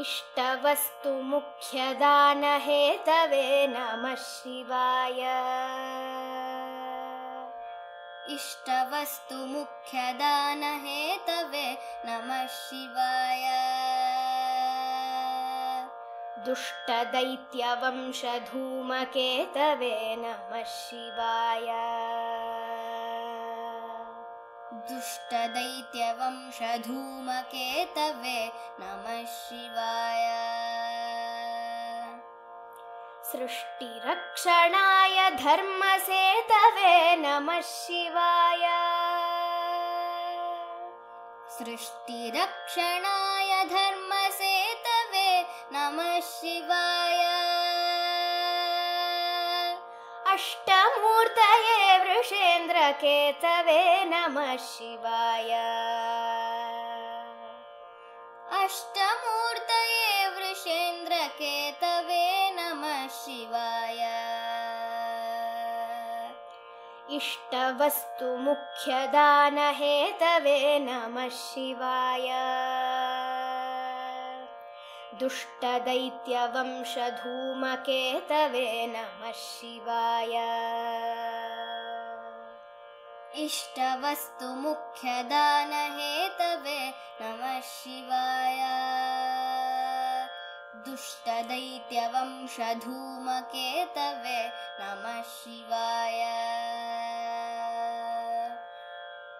इष्टवस्तु मुख्यदान Hathaway नमः शिवाय। इष्टवस्तु मुख्यदान Hathaway नमः शिवाय। दुष्टदैत्यवंशधूमकेतवे नमः शिवाय। दुष्टदैत्यवंशधूमकेतवे नमः शिवाय। सृष्टिरक्षणाय धर्मसेतवे नमः शिवाय। सृष्टिरक्षणाय धर्मसेतवे नमः शिवाय। अष्टमूर्तये वृषेन्द्रकेतवे नमः शिवाय। अष्टमूर्तये वृषेन्द्रकेतवे नमः शिवाय। इष्टवस्तु मुख्यदान हेतवे नमः शिवाय। दुष्टदैत्यवंशधूमकेतवे नमः शिवाय। इष्टवस्तु मुख्यदान हेतवे नमः शिवाय। दुष्टदैत्यवंशधूमकेतवे नमः शिवाय।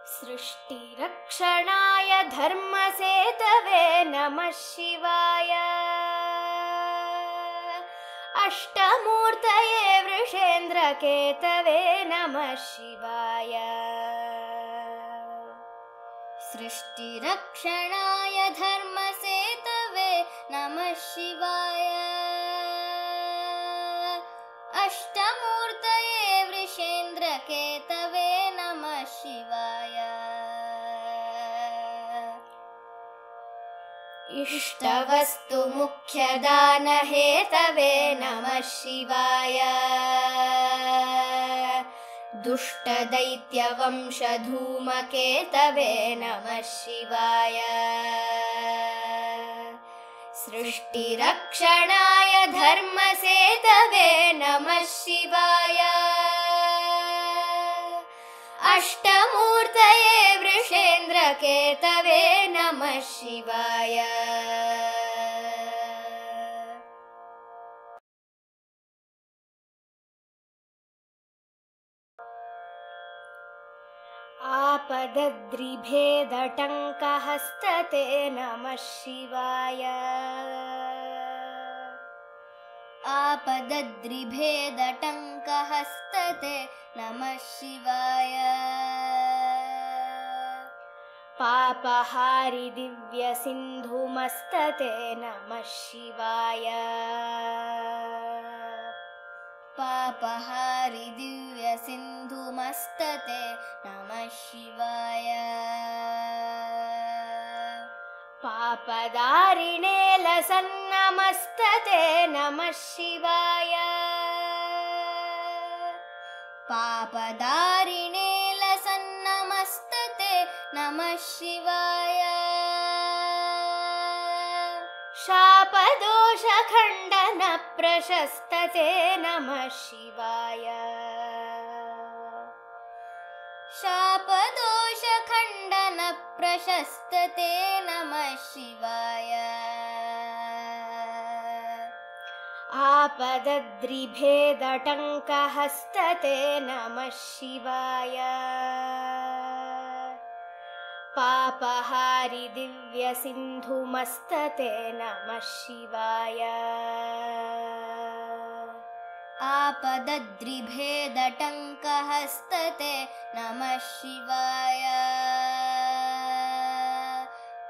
सृष्टिरक्षणाय धर्मसेतवे नमः शिवाय। अष्टमूर्तये वृषेन्द्रकेतवे नमः शिवाय। सृष्टिरक्षणाय धर्मसेतवे नमः शिवाय। अष्टमूर्तये वृषेन्द्रकेतवे नमः शिवाय। इष्टवस्तु मुख्यदान हेतवे नमः शिवाय। दुष्टदैत्यवंशधूमकेतवे नमः शिवाय। सृष्टिरक्षणाय धर्मसेतवे नमः शिवाय। अष्टमूर्तये वृषेन्द्रकेतवे नमः शिवाय। आपदद्रिभेदटङ्कहस्तते नमः शिवाय। आपदद्रिभेदटङ्कहस्तते नमः शिवाय। पापहारि दिव्यसिन्धुमस्तते नमः शिवाय। पापहारि दिव्यसिन्धुमस्तते नमः शिवाय। पापदारिणे लसन्नमस्तते नमः शिवाय। पापदारिणे लसन्नमस्तते नमः शिवाय। शापदोषखण्डन प्रशस्तते नमः शिवाय। शापदोषखण्डन प्रशस्तते नमः शिवाय। आपदद्रिभेदटङ्कहस्तते नमः शिवाय। पापहारि दिव्यसिन्धुमस्तते नमः शिवाय। आपदद्रिभेदटङ्कहस्तते नमः शिवाय।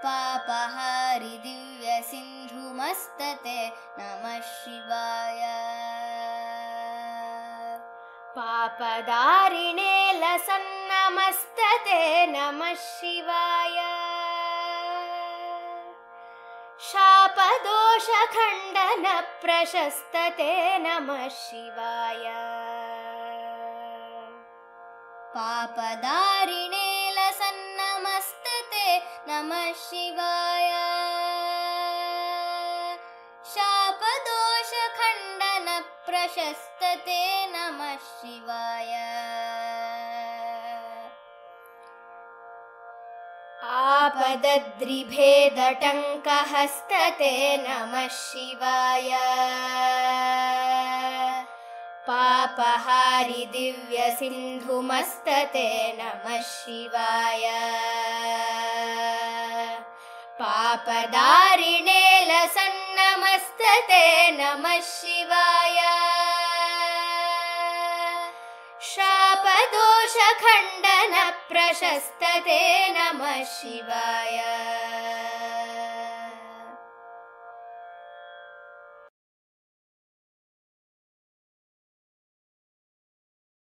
पापहारि दिव्यसिन्धुमस्तते नमः शिवाय। पापदारिणे लसन्नमस्तते नमः शिवाय। शापदोषखण्डन प्रशस्तते नमः शिवाय। पापदारिणे लसन्नमस्तते नमः शिवाय। प्रशस्तते नमः शिवाय आपदद्रिभेदटङ्कहस्तते नमः शिवाय पापहारि दिव्यसिन्धुमस्तते नमः शिवाय पापदारिणे लसन्नमस्तते नमः शिवाय शापदोषखण्डन प्रशस्तते नमः शिवाय